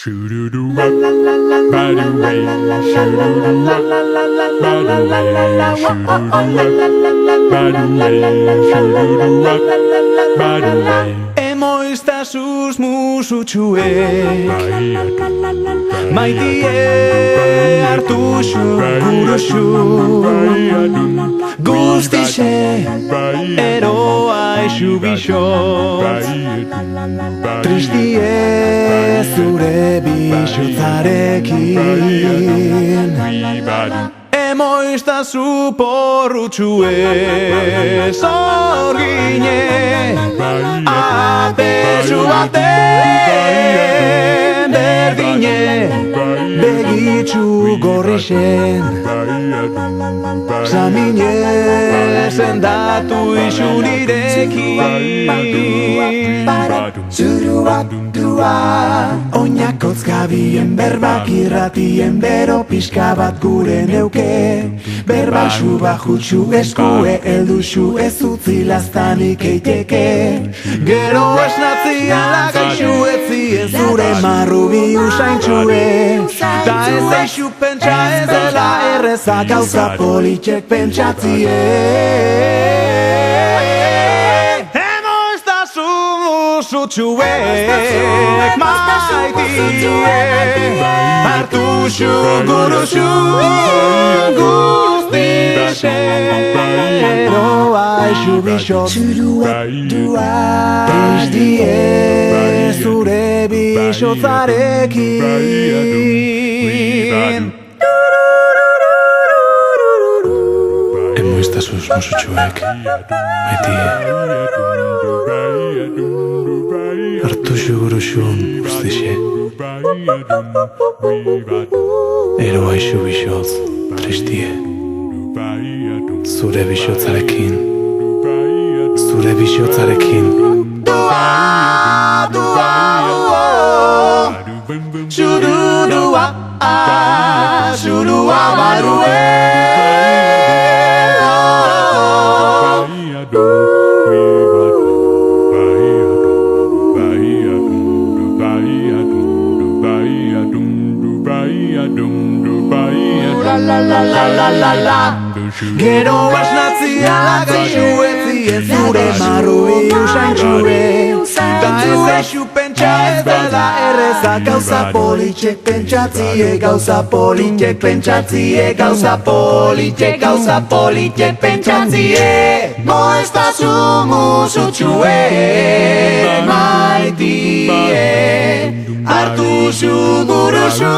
Shoo-doo-doo-wop, ba-doo-way, shoo-doo-doo-wop, ba-doo-way, shoo-doo-doo-wop, ba-doo-way, shoo-doo-doo-wop, ba-doo-way. Emoista susmusutxuek Maitie hartu xu, guruxu Guztixe, eroa eixu bixot Tristie zure bixotzarekin Emoista zuporrutxue Zorgine Apesu baten Berdine Begitxu gorrixen Samine Zendatu isunirekin Zurua Oinakotz gabien berbak irratien bero pixka bat gure neuke Berbaixu bajutxu eskue elduxu ez utzi laztanik eiteke Gero esnatzian lagaixu etzien zure marrubi usaintxue Ta ez eixu pentsa ez dela erreza gauza politxek pentsatzie Zutxuek maitie Hartu xu, guru xu Guztixe Eroa eixu bixot Tristie zure bixotzarekin Emoista susmusutxuek maitie Hartu xu guru xu guztixe Eroa eixu bixot tristie Zure bixotzarekin Zure bixotzarekin Dua, dua, Shurudua, shurua barue Gero esnatzia lagaixu etzien zure marrui usaintxue Ta ez eixu pentsa ez dela erreza gauza politxek pentsatzie Gauza politxek pentsatzie Gauza politxek pentsatzie Moesta zumusutxue maitie Hartu xu guru xu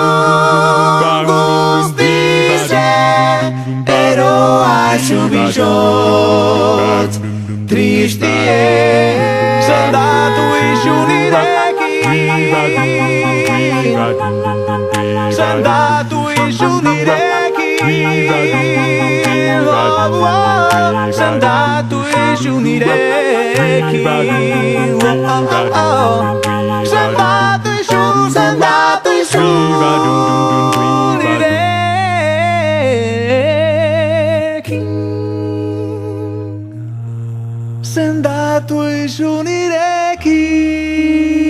guztixe Eroa eixu bixot Tristie Zendatu isunirekin Zendatu isunirekin Zendatu isunirekin Zendatu isunirekin Zendatu isunirekin